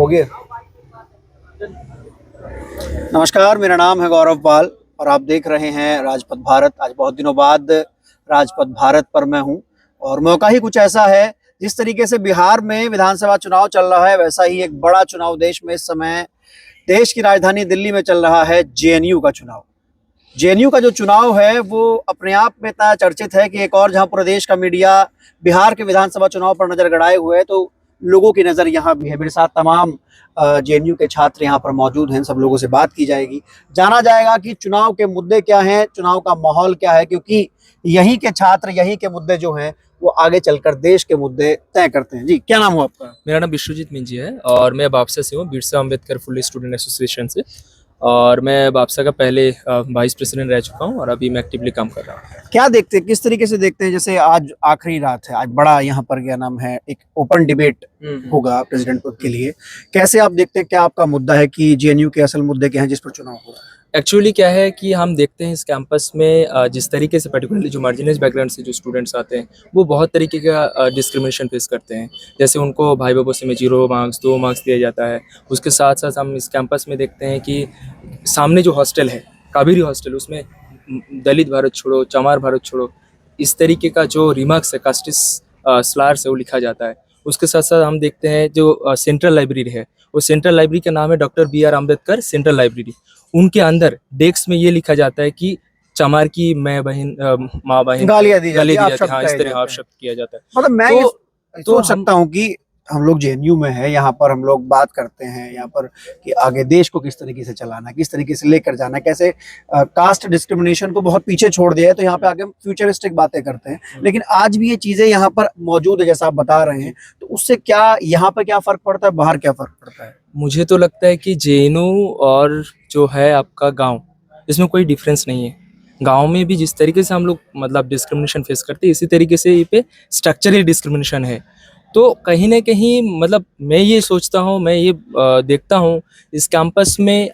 हो गया। नमस्कार, मेरा नाम है गौरव पाल और आप देख रहे हैं राजपथ भारत। आज बहुत दिनों बाद राजपथ भारत पर मैं हूं और मौका ही कुछ ऐसा है, जिस तरीके से बिहार में विधानसभा चुनाव चल रहा है, वैसा ही एक बड़ा चुनाव देश में इस समय देश की राजधानी दिल्ली में चल रहा है, जेएनयू का चुनाव। जेएनयू का जो चुनाव है वो अपने आप में इतना चर्चित है कि एक और जहां पूरे देश का मीडिया बिहार के विधानसभा चुनाव पर नजर गड़ाए हुए है, तो लोगों की नज़र यहाँ भी है। मेरे साथ तमाम जेएनयू के छात्र यहाँ पर मौजूद हैं, सब लोगों से बात की जाएगी, जाना जाएगा कि चुनाव के मुद्दे क्या हैं, चुनाव का माहौल क्या है, क्योंकि यहीं के छात्र, यहीं के मुद्दे जो हैं वो आगे चलकर देश के मुद्दे तय करते हैं। जी, क्या नाम हुआ आपका? मेरा नाम विश्वजीत मिंजी है और मैं बापसा से हूँ, Birsa Ambedkar fully student association से। और मैं बापसा का पहले वाइस प्रेसिडेंट रह चुका हूँ और अभी मैं एक्टिवली काम कर रहा हूँ। क्या देखते हैं, किस तरीके से देखते हैं? जैसे आज आखिरी रात है, आज बड़ा यहाँ पर क्या नाम है, एक ओपन डिबेट होगा प्रेसिडेंट पद के लिए। कैसे आप देखते हैं, क्या आपका मुद्दा है कि जेएनयू के असल मुद्दे क्या हैं जिस पर चुनाव हो रहा है? एक्चुअली क्या है कि हम देखते हैं इस कैंपस में जिस तरीके से पर्टिकुलरली जो मार्जिनलाइज्ड बैकग्राउंड से जो स्टूडेंट्स आते हैं वो बहुत तरीके का डिस्क्रिमिनेशन फेस करते हैं। जैसे उनको भाई बहनों से में 0 मार्क्स 2 मार्क्स दिया जाता है। उसके साथ साथ हम इस कैंपस में देखते हैं कि सामने जो हॉस्टल है, कावेरी हॉस्टल, उसमें दलित भारत छोड़ो, चमार भारत छोड़ो, इस तरीके का जो रिमार्क्स है, कास्टिस स्लार से वो लिखा जाता है। उसके साथ साथ हम देखते हैं जो सेंट्रल लाइब्रेरी है, वो सेंट्रल लाइब्रेरी का नाम है doctor B R Ambedkar central library. उनके अंदर डेस्क में ये लिखा जाता है कि चमार की मैं बहन, माँ बहन गालियां दी जाती हाँ, है, इस तरह शब्द किया जाता है। मतलब मैं तो ये सोच सकता हूँ कि हम लोग जेएनयू में है, यहाँ पर हम लोग बात करते हैं यहाँ पर कि आगे देश को किस तरीके से चलाना है, किस तरीके से लेकर जाना है, कैसे कास्ट डिस्क्रिमिनेशन को बहुत पीछे छोड़ दिया है, तो यहाँ पे आगे हम फ्यूचरिस्टिक बातें करते हैं। लेकिन आज भी ये चीजें यहाँ पर मौजूद है जैसा आप बता रहे हैं, तो उससे क्या यहाँ पे क्या फर्क पड़ता है, बाहर क्या फर्क पड़ता है? मुझे तो लगता है कि जेएनयू और जो है आपका गांव, इसमें कोई डिफरेंस नहीं है। गांव में भी जिस तरीके से हम लोग मतलब डिस्क्रिमिनेशन फेस करते हैं, इसी तरीके से ये पे स्ट्रक्चरल डिस्क्रिमिनेशन है। तो कहीं ना कहीं मतलब मैं ये सोचता हूँ, मैं ये देखता हूँ इस कैंपस में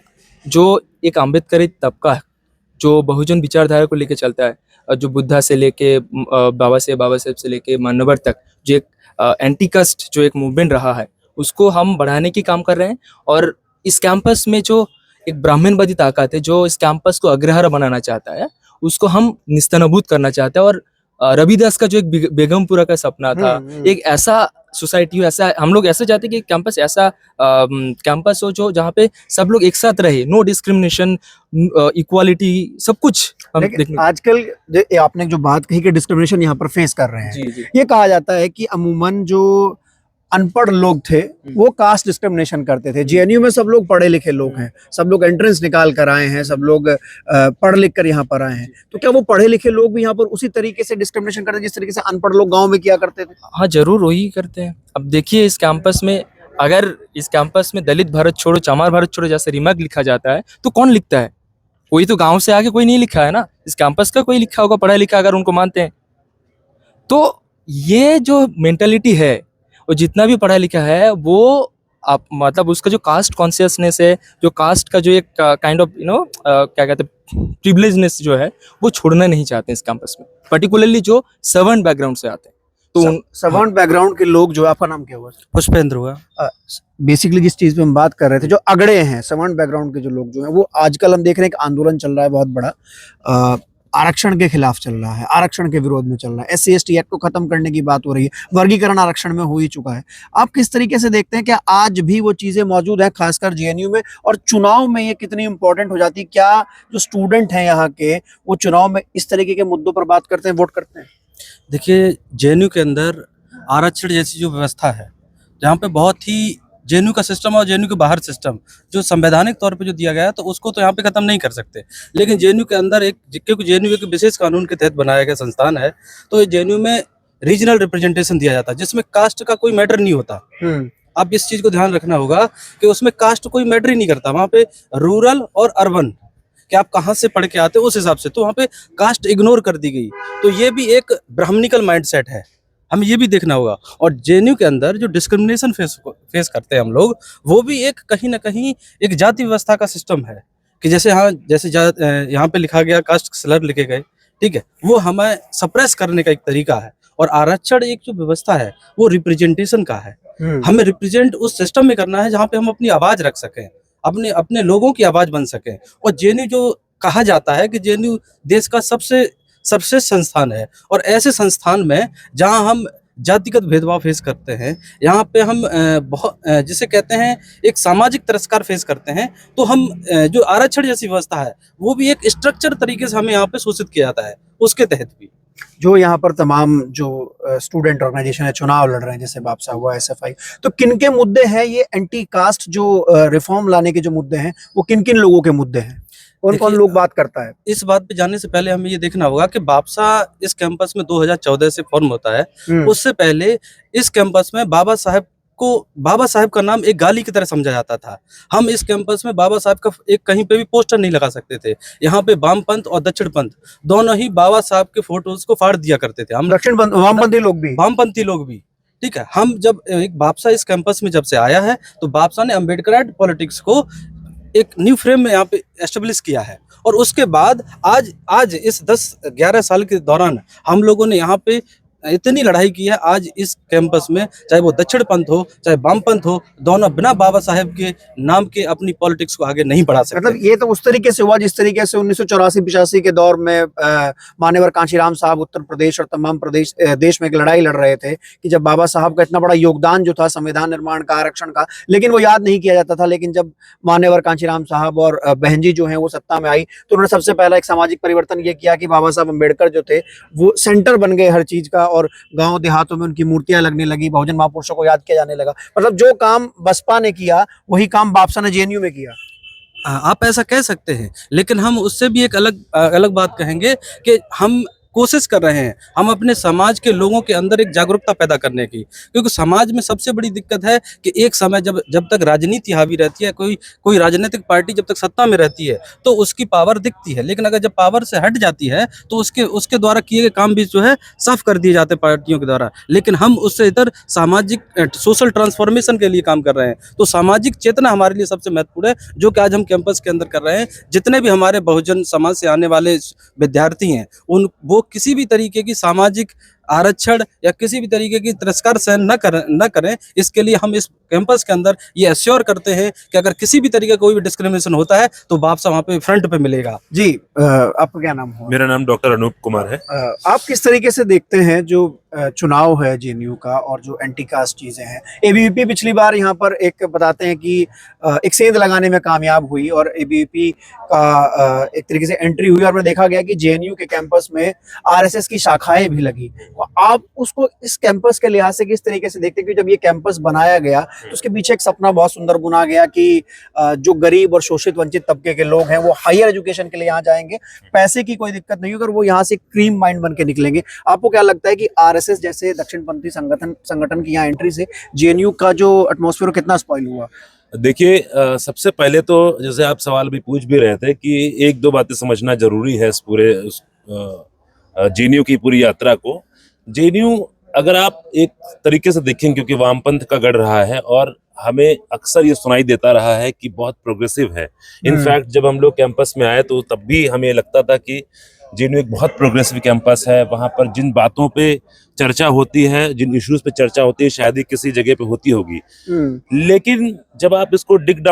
जो एक अम्बेडकरी तबका है, जो बहुजन विचारधारा को लेके चलता है, जो बुद्धा से लेके बाबा साहेब से लेके मानवर तक, जो एक एंटी कास्ट जो एक मूवमेंट रहा है, उसको हम बढ़ाने की काम कर रहे हैं। और इस कैंपस में जो एक ब्राह्मणवादी ताकत है, जो इस कैंपस को अग्रहारा बनाना चाहता है, उसको हम निस्तनाबूद करना चाहते हैं। और रविदास का जो एक बेगमपुरा का सपना था, एक ऐसा सोसाइटी हो, ऐसा हम लोग ऐसा चाहते हैं कि कैंपस ऐसा कैंपस हो जो जहाँ पे सब लोग एक साथ रहे, नो डिस्क्रिमिनेशन, इक्वालिटी, सब कुछ हम देखने। आजकल आपने जो बात कही कि डिस्क्रिमिनेशन यहाँ पर फेस कर रहे हैं, जी जी। ये कहा जाता है कि अमूमन जो अनपढ़ लोग थे वो कास्ट डिस्क्रिमिनेशन करते थे। जेएनयू में सब लोग पढ़े लिखे लोग हैं, सब लोग एंट्रेंस निकाल कर आए हैं, सब लोग पढ़ लिख कर यहाँ पर आए हैं, तो क्या वो पढ़े लिखे लोग भी यहाँ पर उसी तरीके से डिस्क्रिमिनेशन करते हैं जिस तरीके से अनपढ़ लोग गाँव में किया करते थे? हाँ, जरूर वही करते हैं। अब देखिए इस कैंपस में, अगर इस कैंपस में दलित भारत छोड़ो, चमार भारत छोड़ो जैसे रिमार्क लिखा जाता है, तो कौन लिखता है? कोई तो गांव से आके कोई नहीं लिखा है ना। इस कैंपस का कोई लिखा होगा पढ़ा लिखा, अगर उनको मानते हैं तो। ये जो मेंटालिटी है, वो जितना भी पढ़ा लिखा है वो आप मतलब उसका जो कास्ट कॉन्शियसनेस है, जो कास्ट का जो एक काइंड ऑफ क्या कहते हैं प्रिविलेजनेस जो है, वो छोड़ना नहीं चाहते इस कैंपस में, पर्टिकुलरली जो सर्वेंट बैकग्राउंड से आते हैं। तो सर्वेंट बैकग्राउंड के लोग जो, आपका नाम क्या हुआ? पुष्पेंद्र हुआ। बेसिकली जिस चीज पे हम बात कर रहे थे, जो अगड़े हैं सर्वेंट बैकग्राउंड के जो लोग जो हैं, वो आजकल हम देख रहे हैं एक आंदोलन चल रहा है बहुत बड़ा, आरक्षण के खिलाफ चल रहा है, आरक्षण के विरोध में चल रहा है, SC/ST एक्ट को खत्म करने की बात हो रही है, वर्गीकरण आरक्षण में हो ही चुका है। आप किस तरीके से देखते हैं, क्या आज भी वो चीजें मौजूद हैं खासकर जेएनयू में, और चुनाव में ये कितनी इंपॉर्टेंट हो जाती है? क्या जो स्टूडेंट हैं यहाँ के, वो चुनाव में इस तरीके के मुद्दों पर बात करते हैं, वोट करते हैं? देखिए, जेएनयू के अंदर आरक्षण जैसी जो व्यवस्था है, जहाँ पे बहुत ही जेएनयू का सिस्टम और जेएनयू के बाहर सिस्टम जो संवैधानिक तौर पे जो दिया गया है, तो उसको तो यहाँ पे खत्म नहीं कर सकते। लेकिन जेएनयू के अंदर क्योंकि जेएनयू एक विशेष कानून के तहत बनाया गया संस्थान है, तो जेएनयू में रीजनल रिप्रेजेंटेशन दिया जाता है, जिसमें कास्ट का कोई मैटर नहीं होता। आप इस चीज को ध्यान रखना होगा कि उसमें कास्ट कोई मैटर ही नहीं करता। वहाँ पे रूरल और अर्बन, कि आप कहाँ से पढ़ के आते हो उस हिसाब से, तो वहाँ पे कास्ट इग्नोर कर दी गई। तो ये भी एक ब्राह्मणिकल माइंडसेट है, हमें ये भी देखना होगा। और जेएनयू के अंदर जो डिस्क्रिमिनेशन फेस करते हैं हम लोग, वो भी एक कहीं ना कहीं एक जाति व्यवस्था का सिस्टम है, कि जैसे यहाँ पे लिखा गया कास्ट स्लर लिखे गए, ठीक है, वो हमें सप्रेस करने का एक तरीका है। और आरक्षण एक जो व्यवस्था है वो रिप्रेजेंटेशन का है, हमें रिप्रेजेंट उस सिस्टम में करना है जहाँ पे हम अपनी आवाज रख सकें, अपने अपने लोगों की आवाज बन सकें। और जेएनयू जो कहा जाता है कि जेएनयू देश का सबसे सर्वश्रेष्ठ संस्थान है, और ऐसे संस्थान में जहाँ हम जातिगत भेदभाव फेस करते हैं, यहाँ पे हम जिसे कहते हैं एक सामाजिक तिरस्कार फेस करते हैं, तो हम जो आरक्षण जैसी व्यवस्था है वो भी एक स्ट्रक्चर तरीके से हमें यहाँ पे शोषित किया जाता है, उसके तहत भी। जो यहाँ पर तमाम जो स्टूडेंट ऑर्गेनाइजेशन है चुनाव लड़ रहे हैं, जैसे बापसा हुआ, एसएफआई, तो किन के मुद्दे हैं ये एंटी कास्ट जो रिफॉर्म लाने के जो मुद्दे हैं, वो किन किन लोगों के मुद्दे हैं, कौन कौन लोग बात करता है? इस बात पे जाने से पहले हमें ये देखना होगा कि बापसा इस कैंपस में 2014 से फॉर्म होता है। उससे पहले इस कैंपस में बाबा साहब का नाम एक गाली की तरह समझा जाता था। हम इस कैंपस में बाबा साहब का एक कहीं पे भी पोस्टर नहीं लगा सकते थे। यहाँ पे वामपंथ और दक्षिणपंथ दोनों ही बाबा साहब के फोटोज को फाड़ दिया करते थे। हम वामपंथी लोग भी, ठीक है। हम जब एक बापसा इस कैंपस में जब से आया है, तो बापसा ने अम्बेडकराइट पॉलिटिक्स को एक न्यू फ्रेम में यहाँ पे एस्टेब्लिश किया है। और उसके बाद आज इस 10-11 साल के दौरान हम लोगों ने यहाँ पे इतनी लड़ाई की है। आज इस कैंपस में चाहे वो दक्षिणपंथ हो चाहे वामपंथ हो, दोनों बिना बाबा साहेब के नाम के अपनी पॉलिटिक्स को आगे नहीं बढ़ा सकते। मतलब ये तो उस तरीके से हुआ जिस तरीके से 1984-85 के दौर में मान्यवर कांशीराम साहब उत्तर प्रदेश और तमाम प्रदेश देश में एक लड़ाई लड़ रहे थे कि जब बाबा साहब का इतना बड़ा योगदान जो था संविधान निर्माण का, आरक्षण का, लेकिन वो याद नहीं किया जाता था। लेकिन जब मान्यवर कांशीराम साहब और बहन जी जो है वो सत्ता में आई, तो उन्होंने सबसे पहला एक सामाजिक परिवर्तन ये किया कि बाबा साहब अम्बेडकर जो थे वो सेंटर बन गए हर चीज का, और गांव देहातों में उनकी मूर्तियां लगने लगी, बहुजन महापुरुषों को याद किया जाने लगा। मतलब जो काम बसपा ने किया वही काम बापसा ने जेएनयू में किया। आप ऐसा कह सकते हैं, लेकिन हम उससे भी एक अलग बात कहेंगे कि हम कोशिश कर रहे हैं हम अपने समाज के लोगों के अंदर एक जागरूकता पैदा करने की। क्योंकि समाज में सबसे बड़ी दिक्कत है कि एक समय जब तक राजनीति हावी रहती है, कोई राजनीतिक पार्टी जब तक सत्ता में रहती है तो उसकी पावर दिखती है, लेकिन अगर जब पावर से हट जाती है तो उसके द्वारा किए गए काम भी जो है साफ कर दिए जाते हैं पार्टियों के द्वारा। लेकिन हम उससे इधर सामाजिक सोशल ट्रांसफॉर्मेशन के लिए काम कर रहे हैं। तो सामाजिक चेतना हमारे लिए सबसे महत्वपूर्ण है, जो कि आज हम कैंपस के अंदर कर रहे हैं। जितने भी हमारे बहुजन समाज से आने वाले विद्यार्थी हैं, वो किसी भी तरीके की सामाजिक आरक्षण या किसी भी तरीके की तिरस्कार सहन न करें। इसके लिए हम इस कैंपस के अंदर ये एश्योर करते हैं कि अगर किसी भी तरीके का कोई भी डिस्क्रिमिनेशन होता है तो बापसा वहाँ पे फ्रंट पे मिलेगा। जी, आपका क्या नाम है? मेरा नाम डॉक्टर अनूप कुमार है। आप किस तरीके से देखते हैं जो चुनाव है जेएनयू का और जो एंटी कास्ट चीजें हैं? एबीवीपी पिछली बार यहाँ पर एक बताते हैं कि एक सेंध लगाने में कामयाब हुई और एबीवीपी का एक तरीके से एंट्री हुई, और देखा गया कि जेएनयू के कैंपस में आरएसएस की शाखाएं भी लगी। आप उसको इस कैंपस के लिहाज से किस तरीके से देखते हैं? क्योंकि जब ये कैंपस बनाया गया तो उसके पीछे एक सपना बहुत सुंदर बुना गया कि जो गरीब और शोषित वंचित तबके के लोग हैं वो हायर एजुकेशन के लिए यहाँ जाएंगे, पैसे की कोई दिक्कत नहीं होगी, और वो यहाँ से क्रीम माइंड बन के निकलेंगे। आपको क्या लगता है कि आरएसएस जैसे दक्षिणपंथी संगठन की यहाँ एंट्री से जेएनयू का जो एटमॉस्फेयर कितना स्पॉइल हुआ? देखिए, सबसे पहले तो जैसे आप सवाल भी पूछ भी रहे थे कि एक दो बातें समझना जरूरी है इस पूरे जेएनयू की पूरी यात्रा को। जेएनयू अगर आप एक तरीके से देखें, क्योंकि वामपंथ का गढ़ रहा है और हमें अक्सर ये सुनाई देता रहा है कि बहुत प्रोग्रेसिव है। इनफैक्ट जब हम लोग कैंपस में आए तो तब भी हमें लगता था कि जेएनयू एक बहुत प्रोग्रेसिव कैंपस है। वहाँ पर जिन बातों पे चर्चा होती है, जिन इश्यूज पे चर्चा होती है, शायद ही किसी जगह पे होती होगी। लेकिन जब आप इसको डिग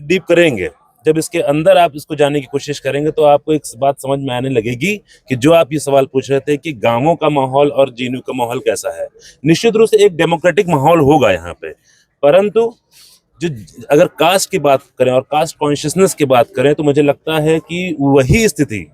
डीप करेंगे, जब इसके अंदर आप इसको जानने की कोशिश करेंगे, तो आपको एक बात समझ में आने लगेगी कि जो आप ये सवाल पूछ रहे थे कि गांवों का माहौल और जेएनयू का माहौल कैसा है। निश्चित रूप से एक डेमोक्रेटिक माहौल होगा यहाँ पे, परंतु जो अगर कास्ट की बात करें और कास्ट कॉन्शियसनेस की बात करें, तो मुझे लगता है कि वही स्थिति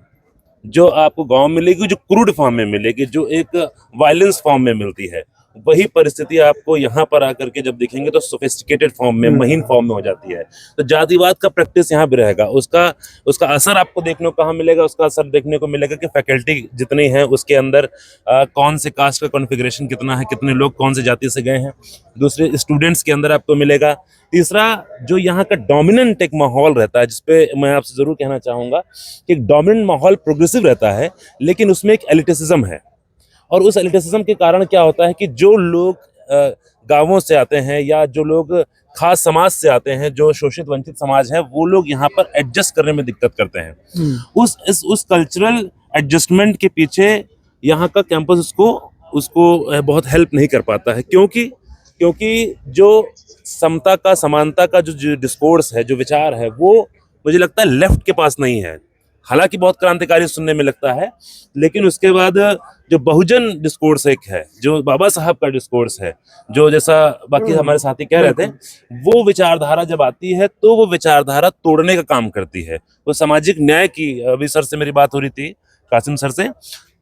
जो आपको गांव में मिलेगी, जो क्रूड फॉर्म में मिलेगी, जो एक वायलेंस फॉर्म में मिलती है, वही परिस्थिति आपको यहाँ पर आकर के जब दिखेंगे तो सोफिस्टिकेटेड फॉर्म में, महीन फॉर्म में हो जाती है। तो जातिवाद का प्रैक्टिस यहाँ भी रहेगा। उसका असर आपको देखने को कहाँ मिलेगा? उसका असर देखने को मिलेगा कि फैकल्टी जितनी है उसके अंदर कौन से कास्ट का कॉन्फ़िगरेशन कितना है, कितने लोग कौन से जाति से गए हैं। दूसरे स्टूडेंट्स के अंदर आपको मिलेगा। तीसरा, जो यहाँ का डोमिनेंट एक माहौल रहता है, जिसपे मैं आपसे जरूर कहना चाहूँगा कि एक डोमिनेंट माहौल प्रोग्रेसिव रहता है, लेकिन उसमें एक एलिटिसिज्म है। और उस एलिटिसिज्म के कारण क्या होता है कि जो लोग गांवों से आते हैं या जो लोग खास समाज से आते हैं, जो शोषित वंचित समाज है, वो लोग यहाँ पर एडजस्ट करने में दिक्कत करते हैं। उस कल्चरल एडजस्टमेंट के पीछे यहाँ का कैंपस उसको बहुत हेल्प नहीं कर पाता है, क्योंकि क्योंकि जो समता का, समानता का जो डिस्कोर्स है, जो विचार है, वो मुझे लगता है लेफ्ट के पास नहीं है। हालांकि बहुत क्रांतिकारी सुनने में लगता है, लेकिन उसके बाद जो बहुजन डिस्कोर्स एक है, जो बाबा साहब का डिस्कोर्स है, जो जैसा बाकी हमारे साथी कह रहे थे, वो विचारधारा जब आती है तो वो विचारधारा तोड़ने का काम करती है। वो सामाजिक न्याय की, अभी सर से मेरी बात हो रही थी, कासिम सर से,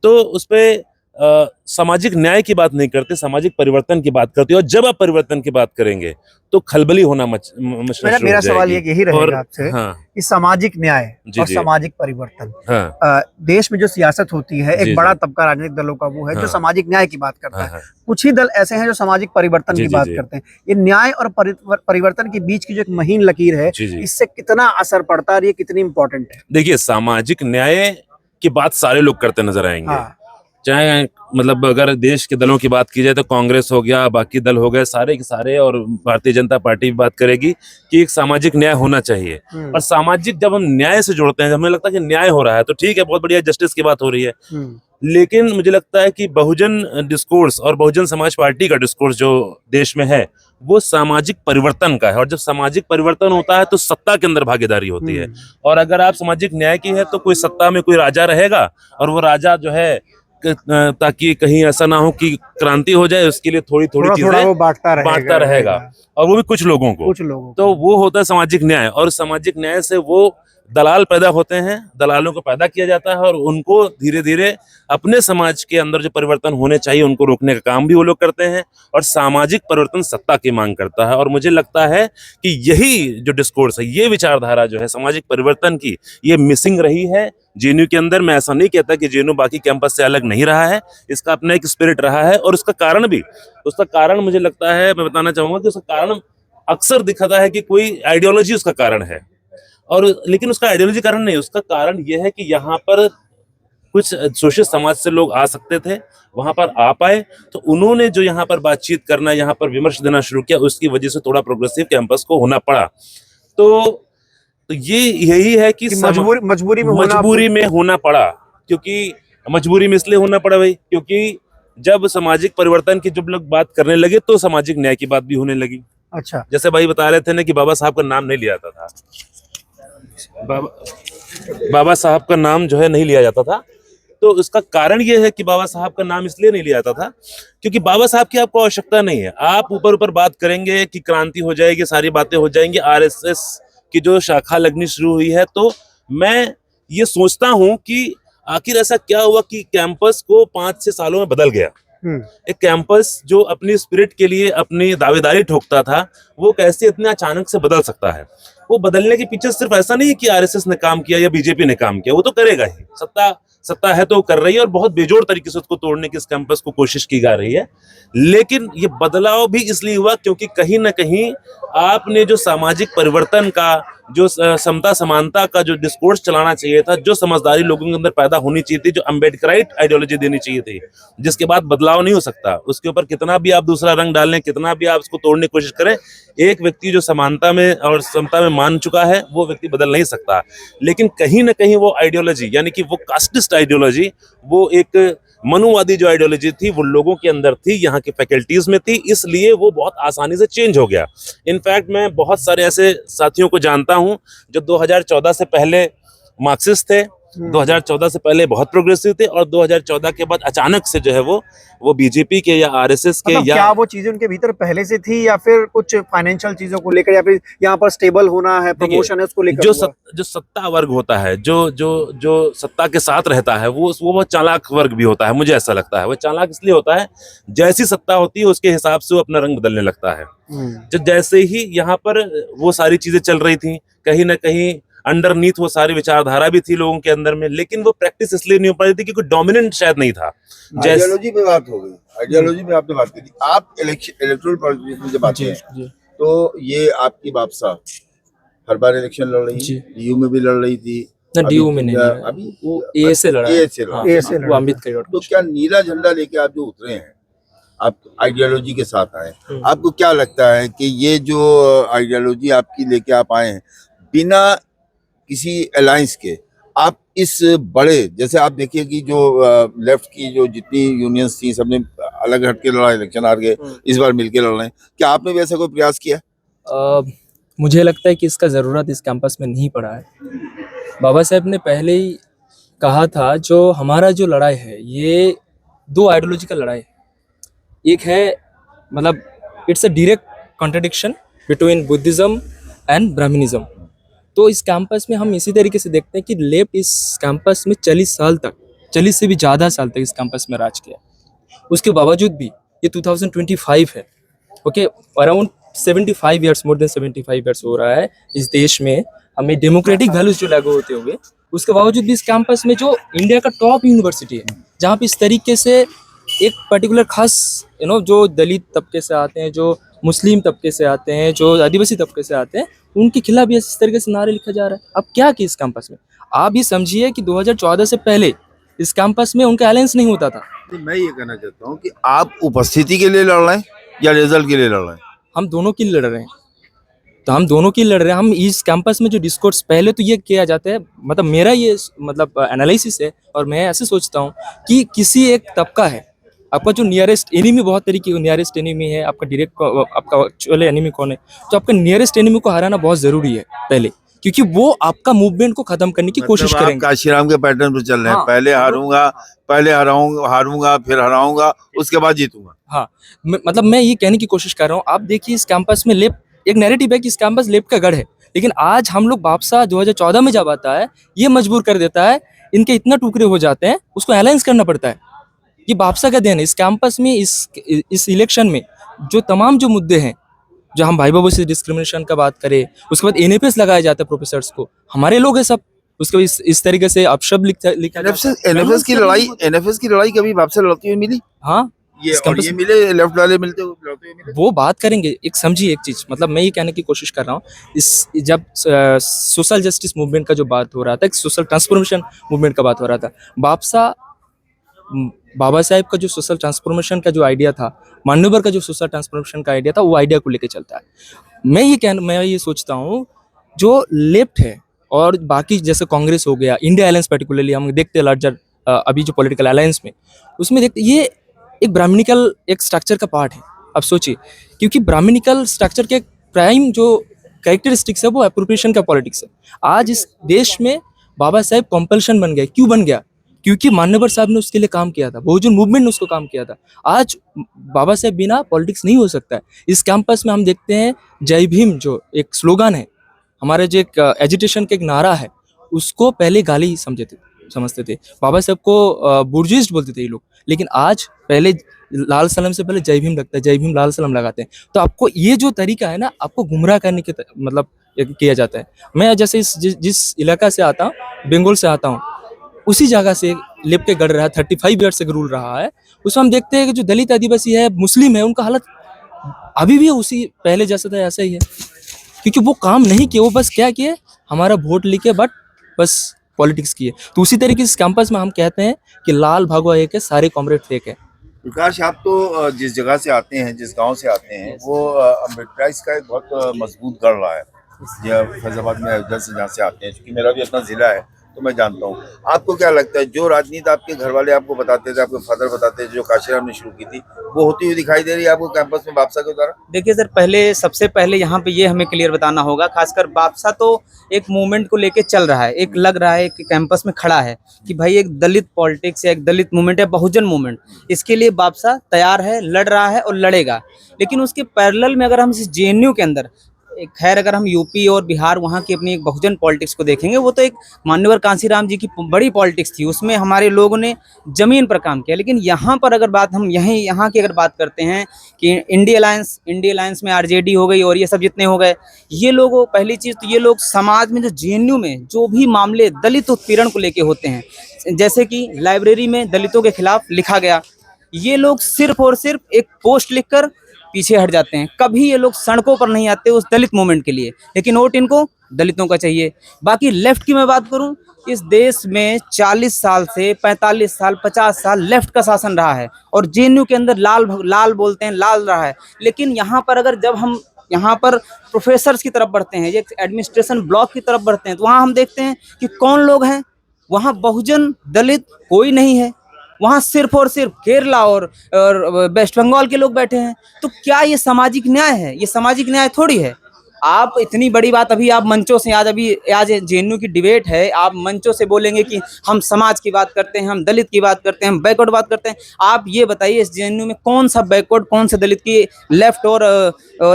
तो उस पे सामाजिक न्याय की बात नहीं करते, सामाजिक परिवर्तन की बात करते। और जब आप परिवर्तन की बात करेंगे तो खलबली होना मचना शुरू मेरा हो सवाल जाएगी। यही और रहेगा आपसे हाँ कि सामाजिक न्याय जी और जी सामाजिक परिवर्तन, हाँ देश में जो सियासत होती है, जी एक बड़ा जी तबका राजनीतिक दलों का वो है जो हाँ सामाजिक न्याय की बात करता हाँ है। हाँ कुछ ही दल ऐसे हैं जो सामाजिक परिवर्तन जी की जी बात जी करते हैं। ये न्याय और परिवर्तन के बीच की जो एक महीन लकीर है, जी जी। इससे कितना असर पड़ता है और ये कितनी इंपॉर्टेंट है? देखिए, सामाजिक न्याय की बात सारे लोग करते नजर आएंगे। हाँ, चाहे मतलब अगर देश के दलों की बात की जाए तो कांग्रेस हो गया, बाकी दल हो गए, सारे के सारे, और भारतीय जनता पार्टी भी बात करेगी कि एक सामाजिक न्याय होना चाहिए। और सामाजिक जब हम न्याय से जोड़ते हैं, हमें लगता है कि न्याय हो रहा है तो ठीक है, बहुत बढ़िया, जस्टिस की बात हो रही है। लेकिन मुझे लगता है कि बहुजन डिस्कोर्स और बहुजन समाज पार्टी का डिस्कोर्स जो देश में है, वो सामाजिक परिवर्तन का है। और जब सामाजिक परिवर्तन होता है तो सत्ता के अंदर भागीदारी होती है। और अगर आप सामाजिक न्याय की है तो कोई सत्ता में कोई राजा रहेगा, और वो राजा जो है ताकि कहीं ऐसा ना हो कि क्रांति हो जाए, उसके लिए थोड़ी थोड़ी थोड़ा थोड़ा वो चीजें बांटता रहेगा, और वो भी कुछ लोगों को। तो वो होता है सामाजिक न्याय। और सामाजिक न्याय से वो दलाल पैदा होते हैं, दलालों को पैदा किया जाता है, और उनको धीरे धीरे अपने समाज के अंदर जो परिवर्तन होने चाहिए उनको रोकने का काम भी वो लोग करते हैं। और सामाजिक परिवर्तन सत्ता की मांग करता है। और मुझे लगता है कि यही जो डिस्कोर्स है, ये विचारधारा जो है सामाजिक परिवर्तन की, ये मिसिंग रही है जेएनयू के अंदर। मैं ऐसा नहीं कहता कि जेएनयू बाकी कैंपस से अलग नहीं रहा है, इसका अपना एक स्पिरिट रहा है। और उसका कारण मुझे लगता है, मैं बताना चाहूंगा कि उसका कारण अक्सर दिखाता है कि कोई आइडियोलॉजी उसका कारण है, और लेकिन उसका आइडियोलॉजी कारण नहीं, उसका कारण यह है कि यहाँ पर कुछ शोषित समाज से लोग आ सकते थे, वहां पर आ पाए, तो उन्होंने जो यहाँ पर बातचीत करना, यहाँ पर विमर्श देना शुरू किया, उसकी वजह से थोड़ा प्रोग्रेसिव कैंपस को होना पड़ा। तो ये यही है कि मजबूरी में होना पड़ा। क्योंकि मजबूरी में इसलिए होना पड़ा भाई, क्योंकि जब सामाजिक परिवर्तन की जब लोग बात करने लगे तो सामाजिक न्याय की बात भी होने लगी। अच्छा, जैसे भाई बता रहे थे ना कि बाबा साहब का नाम नहीं लिया जाता था, बाबा साहब का नाम जो है नहीं लिया जाता था। तो उसका कारण ये है कि बाबा साहब का नाम इसलिए नहीं लिया जाता था क्योंकि बाबा साहब की आपको आवश्यकता नहीं है। आप ऊपर ऊपर बात करेंगे कि क्रांति हो जाएगी, सारी बातें हो जाएंगी, आरएसएस की जो शाखा लगनी शुरू हुई है। तो मैं ये सोचता हूं कि आखिर ऐसा क्या हुआ कि कैंपस को 5-6 सालों में बदल गया। एक कैंपस जो अपनी स्पिरिट के लिए अपनी दावेदारी ठोकता था, वो कैसे इतने अचानक से बदल सकता है। वो बदलने के पीछे सिर्फ ऐसा नहीं है कि आरएसएस ने काम किया या बीजेपी ने काम किया, वो तो करेगा ही, सत्ता है तो कर रही है, और बहुत बेजोड़ तरीके से उसको तोड़ने की इस कैंपस को कोशिश की जा रही है। लेकिन ये बदलाव भी इसलिए हुआ क्योंकि कहीं ना कहीं आपने जो सामाजिक परिवर्तन का, जो समता समानता का जो डिस्कोर्स चलाना चाहिए था, जो समझदारी लोगों के अंदर पैदा होनी चाहिए थी, जो अम्बेडकराइट आइडियोलॉजी देनी चाहिए थी, जिसके बाद बदलाव नहीं हो सकता, उसके ऊपर कितना भी आप दूसरा रंग डालें, कितना भी आप उसको तोड़ने की कोशिश करें, एक व्यक्ति जो समानता में और समता में मान चुका है वो व्यक्ति बदल नहीं सकता। लेकिन कहीं ना कहीं वो आइडियोलॉजी, यानी कि वो कास्टिस्ट आइडियोलॉजी, वो एक मनुवादी जो आइडियोलॉजी थी, वो लोगों के अंदर थी, यहाँ की फैकल्टीज में थी, इसलिए वो बहुत आसानी से चेंज हो गया। इनफैक्ट मैं बहुत सारे ऐसे साथियों को जानता हूं जो 2014 से पहले मार्क्सिस्ट थे, 2014 से पहले बहुत प्रोग्रेसिव थे, और 2014 के बाद अचानक से जो है वो बीजेपी के या आरएसएस के, या क्या वो चीजें उनके भीतर पहले से थी, या फिर कुछ फाइनेंशियल चीजों को लेकर, या फिर यहाँ पर स्टेबल होना है, प्रमोशन है, उसको लेकर जो सत्ता वर्ग होता है, जो सत्ता के साथ रहता है, वो बहुत चालाक वर्ग भी होता है। मुझे ऐसा लगता है वो चालाक इसलिए होता है, जैसी सत्ता होती है उसके हिसाब से वो अपना रंग बदलने लगता है। जो जैसे ही यहाँ पर वो सारी चीजें चल रही थी, कहीं ना कहीं अंडरनीथ वो सारी विचारधारा भी थी लोगों के अंदर में, लेकिन वो प्रैक्टिस इसलिए नहीं हो पाई थी क्योंकि डोमिनेंट शायद नहीं था। आइडियोलॉजी में बात हो गई, आइडियोलॉजी में आपने बात की। आप इलेक्टोरल पॉलिटिक्स में जब आते हैं तो ये आपकी बापसा हर बार इलेक्शन लड़ रही है, डीयू में भी लड़ रही थी, डीयू में नहीं, अभी वो ए से लड़ा, वो अम्बेडकर। तो क्या नीला झंडा लेके आप जो उतरे हैं, आप आइडियोलॉजी के साथ आए, आपको क्या लगता है कि ये जो आइडियोलॉजी आपकी लेके आप आए हैं, बिना किसी अलायंस के आप इस बड़े, जैसे आप देखिए कि जो लेफ्ट की जो जितनी यूनियंस थी सबने अलग हट के लड़ा, इलेक्शन हार गए, इस बार मिलके लड़ रहे हैं, क्या आपने भी ऐसा कोई प्रयास किया? अ, मुझे लगता है कि इसका ज़रूरत इस कैंपस में नहीं पड़ा है। बाबा साहब ने पहले ही कहा था जो हमारा जो लड़ाई है ये दो आइडियोलॉजिकल लड़ाई है। एक है मतलब it's a direct contradiction between Buddhism and Brahmanism. तो इस कैंपस में हम इसी तरीके से देखते हैं कि लेफ्ट इस कैंपस में 40 साल तक, 40 से भी ज़्यादा साल तक इस कैंपस में राज किया। उसके बावजूद भी ये 2025 है, okay, around 75 years, more than 75 years हो रहा है इस देश में हमें डेमोक्रेटिक वैल्यूज जो लागू होते हुए, उसके बावजूद भी इस कैंपस में जो इंडिया का टॉप यूनिवर्सिटी है, जहाँ पे इस तरीके से एक पर्टिकुलर खास जो दलित तबके से आते हैं, जो मुस्लिम तबके से आते हैं, जो आदिवासी तबके से आते हैं, उनके खिलाफ भी इस तरीके से नारे लिखा जा रहा है। अब क्या कि इस कैंपस में आप ये समझिए कि 2014 से पहले इस कैंपस में उनका अलायंस नहीं होता था। मैं ये कहना चाहता हूँ कि आप उपस्थिति के लिए लड़ रहे हैं या रिजल्ट के लिए लड़ रहे हैं? हम दोनों के लिए लड़ रहे हैं। तो हम दोनों के लिए लड़ रहे हैं। हम इस कैंपस में जो डिस्कोर्स पहले तो ये किया जाता है, मतलब मेरा ये मतलब एनालिसिस है और मैं ऐसे सोचता हूँ कि किसी एक तबका है, आपका जो नियरेस्ट एनिमी, बहुत तरीके का नियरेस्ट एनिमी है, आपका डायरेक्ट आपका एक्चुअल एनिमी कौन है, तो आपका नियरेस्ट एनिमी को हराना बहुत ज़रूरी है पहले, क्योंकि वो आपका मूवमेंट को खत्म करने की कोशिश मतलब आप करेंगे। काशीराम के पैटर्न पे चल रहे हैं, हाँ, पहले हारूंगा फिर हराऊंगा, उसके बाद जीतूंगा। हाँ, मतलब मैं ये कहने की कोशिश कर रहा हूँ। आप देखिए इस कैंपस में लेफ्ट एक नैरेटिव है कि इस कैंपस लेफ्ट का गढ़ है, लेकिन आज हम लोग वापसा 2014 में जब आता है, ये मजबूर कर देता है, इनके इतना टुकड़े हो जाते हैं, उसको अलायंस करना पड़ता है। ये वापसा का देन है। इस कैंपस में इस इलेक्शन में जो तमाम जो मुद्दे हैं, जो हम भाई बाबू से डिस्क्रिमिनेशन का बात करें, उसके बाद एनएफएस लगाया जाता है प्रोफेसर्स को, हमारे लोग हैं सब, उसके बाद इस तरीके से अपशब्द लिखा जाता है। एनएफएस की लड़ाई कभी आपसे लड़ती हुई मिली? हाँ, ये इस और कैंपस ये मिले, लेफ्ट वाले मिलते हुए लड़ते हुए मिले? वो बात करेंगे। एक समझिए एक चीज, मतलब मैं ये कहने की कोशिश कर रहा हूँ, इस जब सोशल जस्टिस मूवमेंट का जो बात हो रहा था, एक सोशल ट्रांसफॉर्मेशन मूवमेंट का बात हो रहा था, बाबा साहेब का जो सोशल ट्रांसफॉर्मेशन का जो आइडिया था, मान्यवर का जो सोशल ट्रांसफॉर्मेशन का आइडिया था, वो आइडिया को लेके चलता है। मैं ये सोचता हूँ जो लेफ्ट है और बाकी जैसे कांग्रेस हो गया, इंडिया अलायंस पर्टिकुलरली हम देखते हैं लार्जर अभी जो पॉलिटिकल अलायंस में, उसमें देखते ये एक ब्राह्मणिकल एक स्ट्रक्चर का पार्ट है। अब सोचिए, क्योंकि ब्राह्मणिकल स्ट्रक्चर के प्राइम जो कैरेक्टरिस्टिक्स है वो अप्रोप्रिएशन का पॉलिटिक्स है। आज इस देश में बाबा साहेब कंपल्शन बन गए। क्यों बन गया? क्योंकि मान्यवर साहब ने उसके लिए काम किया था, बहुजन मूवमेंट ने उसको काम किया था। आज बाबा साहेब बिना पॉलिटिक्स नहीं हो सकता है। इस कैंपस में हम देखते हैं जय भीम जो एक स्लोगन है, हमारे जो एक एजिटेशन का एक नारा है, उसको पहले गाली समझते थे। बाबा साहब को बुर्जिस्ट बोलते थे ये लोग, लेकिन आज पहले लाल सलाम से पहले जय भीम लगता है, जय भीम लाल सलाम लगाते हैं। तो आपको ये जो तरीका है ना, आपको गुमराह करने के मतलब किया जाता है। मैं जैसे जिस इलाका से आता हूँ, बंगाल से आता हूँ, उसी जगह से लेफ्ट के गढ़ रहा है, 35 ईयर से रूल रहा है। उसमें हम देखते हैं कि जो दलित आदिवासी है, मुस्लिम है, उनका हालत अभी भी उसी पहले जैसा था ऐसा ही है, क्योंकि वो काम नहीं किए। वो बस क्या किए, हमारा वोट लेके बस पॉलिटिक्स किए। तो उसी तरीके से कैंपस में हम कहते हैं कि लाल भगवा एक है, सारे कॉमरेड फेक है। प्रकाश, आप तो जिस जगह से आते हैं, जिस गांव से आते हैं, वो अम्बेडकराइज का एक बहुत मजबूत गढ़ रहा है। ये फैजाबाद में अयोध्या से जहाँ से आते हैं, क्योंकि मेरा भी अपना जिला है तो मैं जानता हूँ। आपको क्या लगता है, जो राजनीति आपके घर वाले आपको बताते थे, आपके फादर बताते थे, जो काशीराम ने शुरू की थी, वो होती हुई दिखाई दे रही है आपको कैंपस में बापसा के द्वारा? देखिए सर, सबसे पहले यहाँ पे ये हमें क्लियर बताना होगा, खासकर बापसा तो एक मूवमेंट को लेके चल रहा है, एक लग रहा है कि कैंपस में खड़ा है कि भाई एक दलित पॉलिटिक्स या एक दलित मूवमेंट है, बहुजन मूवमेंट, इसके लिए बापसा तैयार है, लड़ रहा है और लड़ेगा। लेकिन उसके पैरेलल में अगर हम इस जेएनयू के अंदर, खैर अगर हम यूपी और बिहार वहाँ की अपनी एक बहुजन पॉलिटिक्स को देखेंगे, वो तो एक मान्यवर कांसीराम जी की बड़ी पॉलिटिक्स थी, उसमें हमारे लोगों ने जमीन पर काम किया। लेकिन यहाँ पर अगर बात हम यहाँ की अगर बात करते हैं कि इंडिया अलायंस में आरजेडी हो गई और ये सब जितने हो गए, ये लोग, पहली चीज़ तो ये लोग समाज में जो जेएनयू में जो भी मामले दलित उत्पीड़न को लेके होते हैं, जैसे कि लाइब्रेरी में दलितों के खिलाफ लिखा गया, ये लोग सिर्फ और सिर्फ एक पोस्ट लिखकर पीछे हट जाते हैं। कभी ये लोग सड़कों पर नहीं आते उस दलित मूवमेंट के लिए, लेकिन वोट इनको दलितों का चाहिए। बाकी लेफ्ट की मैं बात करूं, इस देश में 40 साल से 45 साल 50 साल लेफ्ट का शासन रहा है और जेएनयू के अंदर लाल बोलते हैं, लाल रहा है। लेकिन यहाँ पर अगर जब हम यहाँ पर प्रोफेसर्स की तरफ बढ़ते हैं, ये एडमिनिस्ट्रेशन ब्लॉक की तरफ बढ़ते हैं, तो वहाँ हम देखते हैं कि कौन लोग हैं वहाँ बहुजन दलित कोई नहीं है। वहाँ सिर्फ और सिर्फ केरला और वेस्ट बंगाल के लोग बैठे हैं। तो क्या ये सामाजिक न्याय है? ये सामाजिक न्याय थोड़ी है। आप इतनी बड़ी बात अभी आप मंचों से आज जेएनयू की डिबेट है, आप मंचों से बोलेंगे कि हम समाज की बात करते हैं, हम दलित की बात करते हैं, हम बैकवर्ड बात करते हैं। आप ये बताइए इस जेएनयू में कौन सा बैकवर्ड, कौन सा दलित की लेफ्ट और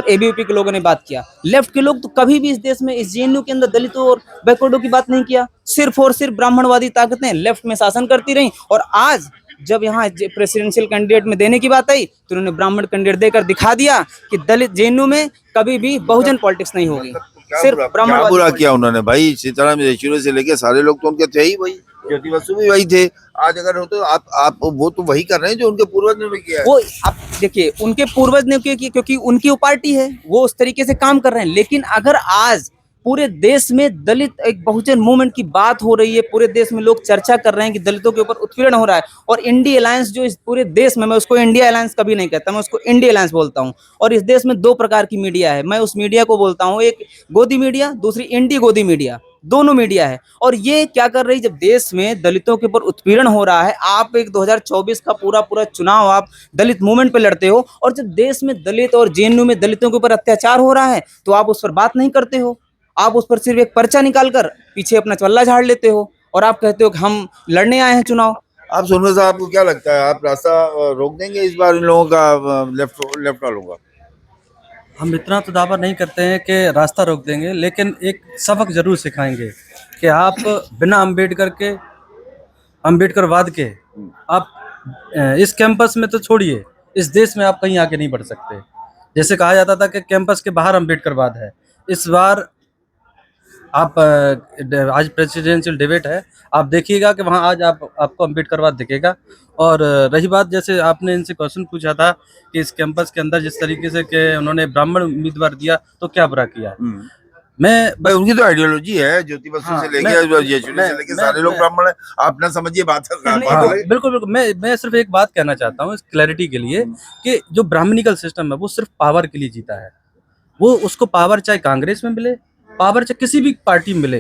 एबीवीपी के लोगों ने बात किया? लेफ्ट के लोग तो कभी भी इस देश में इस जेएनयू के अंदर दलितों और बैकवर्डों की बात नहीं किया। सिर्फ और सिर्फ ब्राह्मणवादी ताकतें लेफ्ट में शासन करती रहीं, और आज जब यहाँ प्रेसिडेंशियल कैंडिडेट में देने की बात आई तो उन्होंने ब्राह्मण कैंडिडेट देकर दिखा दिया कि दलित जेएनयू में कभी भी बहुजन पॉलिटिक्स नहीं होगी, सिर्फ क्या ब्राह्मणवादी बुरा politics। किया उन्होंने भाई? सीताराम येचुरी से लेके सारे लोग तो उनके थे ही, वही ज्योति बसु भी वही थे। आज अगर हो तो आप वो तो वही कर रहे हैं जो उनके पूर्वज ने भी किया है। वो आप देखिए, उनके पूर्वज ने किया क्योंकि उनकी वो पार्टी है, वो उस तरीके से काम कर रहे हैं। लेकिन अगर आज पूरे देश में दलित एक बहुजन मूवमेंट की बात हो रही है, पूरे देश में लोग चर्चा कर रहे हैं कि दलितों के ऊपर उत्पीड़न हो रहा है, और इंडिया अलायंस जो इस पूरे देश में, मैं उसको इंडिया अलायंस कभी नहीं कहता, मैं उसको इंडिया अलायंस बोलता हूँ। और इस देश में दो प्रकार की मीडिया है, मैं उस मीडिया को बोलता हूँ, एक गोदी मीडिया, दूसरी इंडी गोदी मीडिया, दोनों मीडिया है। और ये क्या कर रही, जब देश में दलितों के ऊपर उत्पीड़न हो रहा है, आप एक 2024 का पूरा चुनाव आप दलित मूवमेंट पे लड़ते हो, और जब देश में दलित और जेएनयू में दलितों के ऊपर अत्याचार हो रहा है तो आप उस पर बात नहीं करते हो। आप उस पर सिर्फ एक पर्चा निकालकर पीछे अपना चल्ला झाड़ लेते हो, और आप कहते हो कि हम लड़ने आए हैं चुनाव। आप सोनू साहब, आपको क्या लगता है, आप रास्ता रोक देंगे इस बार इन लोगों का, लेफ्ट वालों का? हम इतना तो दावा नहीं करते हैं कि रास्ता रोक देंगे, लेकिन एक सबक जरूर सिखाएंगे कि आप बिना अम्बेडकरवाद के आप इस कैंपस में तो छोड़िए, इस देश में आप कहीं आगे नहीं बढ़ सकते। जैसे कहा जाता था कि कैंपस के बाहर अम्बेडकरवाद है, इस बार आप आज प्रेसिडेंशियल डिबेट है, आप देखिएगा कि वहाँ आज आपको अम्बेडकरवाद दिखेगा। और रही बात, जैसे आपने इनसे क्वेश्चन पूछा था कि इस कैंपस के अंदर जिस तरीके से कि उन्होंने ब्राह्मण उम्मीदवार दिया तो क्या बुरा किया। मैं भाई उनकी तो आइडियोलॉजी है, ज्योति बसु हाँ, से लेके मैं- येचुरी मैं- से लेके मैं- सारे लोग मैं- ब्राह्मण है। आप ना समझिए बात हाँ, बिल्कुल बिल्कुल। मैं सिर्फ एक बात कहना चाहता हूँ इस क्लैरिटी के लिए कि जो ब्राह्मणिकल सिस्टम है वो सिर्फ पावर के लिए जीता है। वो उसको पावर चाहे कांग्रेस में मिले, पावर चाहे किसी भी पार्टी में मिले,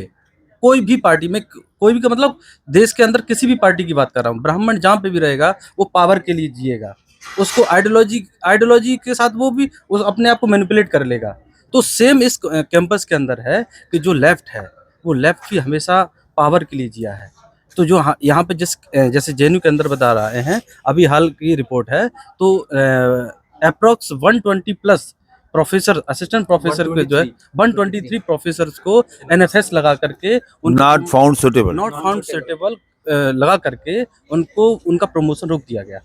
कोई भी पार्टी में, कोई भी का मतलब देश के अंदर किसी भी पार्टी की बात कर रहा हूँ, ब्राह्मण जहाँ पे भी रहेगा वो पावर के लिए जिएगा। उसको आइडियोलॉजी के साथ वो भी अपने आप को मैनिपुलेट कर लेगा। तो सेम इस कैंपस के अंदर है कि जो लेफ्ट है वो लेफ्ट भी हमेशा पावर के लिए जिया है। तो जो यहाँ पे जैसे जेएनयू के अंदर बता रहे हैं, अभी हाल की रिपोर्ट है तो approx 120 plus professor, assistant professor के जो है 123 प्रोफेसर्स को एनएफएस लगा करके नॉट फाउंड सुटेबल लगा करके उनको उनका प्रमोशन रोक दिया गया।